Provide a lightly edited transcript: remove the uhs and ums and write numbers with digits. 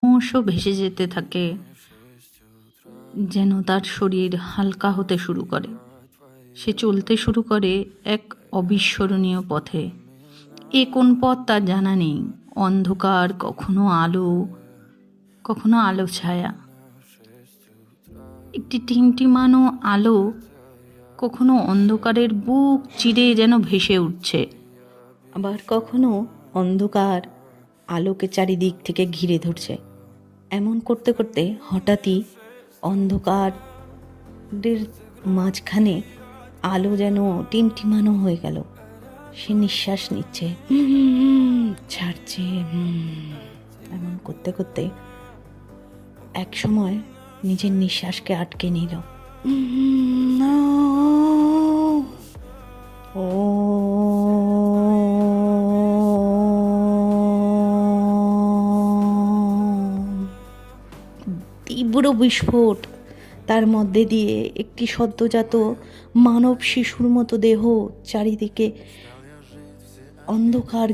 ক্রমশ ভেসে যেতে থাকে, যেন তার শরীর হালকা হতে শুরু করে। সে চলতে শুরু করে এক অবিস্মরণীয় পথে। এ কোন পথ তার জানা নেই। অন্ধকার, কখনো আলো ছায়া। একটি টিমটিমানো আলো কখনো অন্ধকারের বুক চিরে যেন ভেসে উঠছে, আবার কখনো অন্ধকার আলোকে চারিদিক থেকে ঘিরে ধরছে। এমন করতে করতে হঠাৎই অন্ধকারের মাঝখানে আলো যেন টিমটিমানো হয়ে গেল। সে নিঃশ্বাস নিচ্ছে, ছাড়ছে। এমন করতে করতে এক সময় নিজের নিঃশ্বাসকে আটকে নিল। ও তীব্র বিস্ফোট, তার মধ্যে দিয়ে একটি সদ্যজাত মানব শিশুর মতো দেহ চারিদিকে অন্ধকার